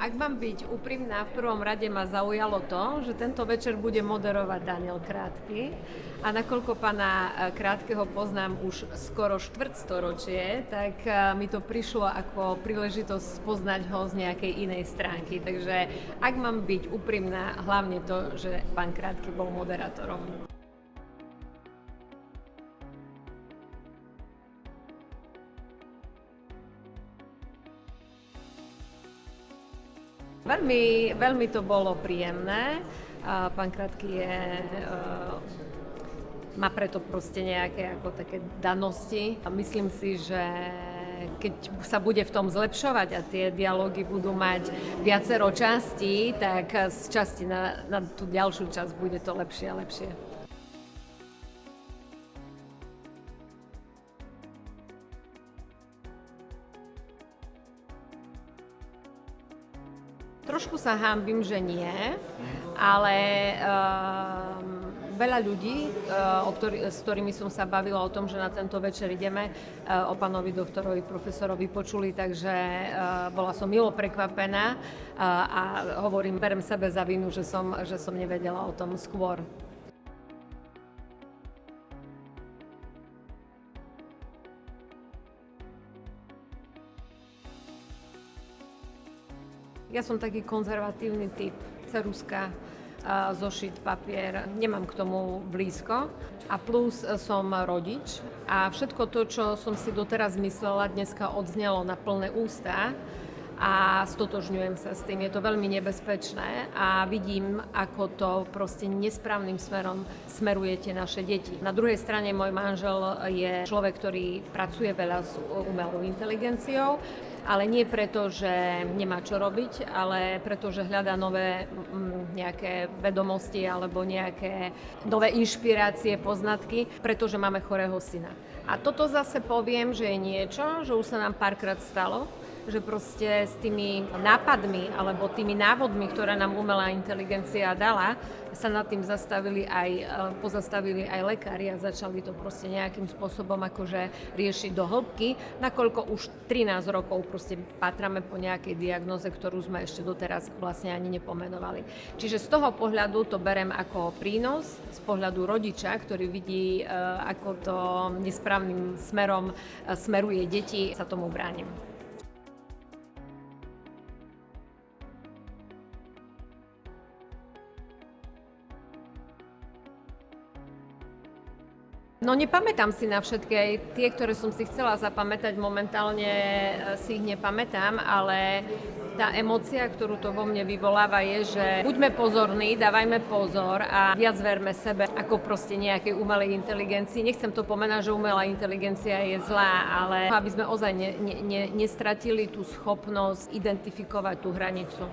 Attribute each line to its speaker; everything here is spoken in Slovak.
Speaker 1: Ak mám byť úprimná, v prvom rade ma zaujalo to, že tento večer bude moderovať Daniel Krátky. A nakoľko pána Krátkeho poznám už skoro štvrtstoročie, tak mi to prišlo ako príležitosť poznať ho z nejakej inej stránky. Takže ak mám byť úprimná, hlavne to, že pán Krátky bol moderátorom. Veľmi to bolo príjemné. Pán Krátky má preto proste nejaké ako také danosti. A myslím si, že keď sa bude v tom zlepšovať a tie dialógy budú mať viacero častí, tak z časti na tú ďalšiu časť bude to lepšie a lepšie. Trošku sa hanbím, že nie, ale veľa ľudí, s ktorými som sa bavila o tom, že na tento večer ideme, o pánovi doktorovi, profesorovi počuli, takže bola som milo prekvapená a hovorím, berem sebe za vinu, že som nevedela o tom skôr. Ja som taký konzervatívny typ, ceruska, zošit, papier, nemám k tomu blízko a plus som rodič a všetko to, čo som si doteraz myslela, dneska odznelo na plné ústa a stotožňujem sa s tým. Je to veľmi nebezpečné a vidím, ako to proste nesprávnym smerom smerujete naše deti. Na druhej strane môj manžel je človek, ktorý pracuje veľa s umelou inteligenciou, ale nie preto, že nemá čo robiť, ale preto, že hľadá nové nejaké vedomosti alebo nejaké nové inšpirácie, poznatky, pretože máme chorého syna. A toto zase poviem, že je niečo, že už sa nám párkrát stalo, že proste s tými nápadmi alebo tými návodmi, ktoré nám umelá inteligencia dala, sa nad tým pozastavili aj lekári a začali to proste nejakým spôsobom akože riešiť do hĺbky, nakoľko už 13 rokov proste pátrame po nejakej diagnoze, ktorú sme ešte doteraz vlastne ani nepomenovali. Čiže z toho pohľadu to berem ako prínos, z pohľadu rodiča, ktorý vidí, ako to nesprávnym smerom smeruje deti, sa tomu bránim. No nepamätám si na všetky, aj tie, ktoré som si chcela zapamätať, momentálne si ich nepamätám, ale tá emócia, ktorú to vo mne vyvoláva, je, že buďme pozorní, dávajme pozor a viac verme sebe ako proste nejakej umelej inteligencii. Nechcem to pomenať, že umelá inteligencia je zlá, ale aby sme ozaj nestratili tú schopnosť identifikovať tú hranicu.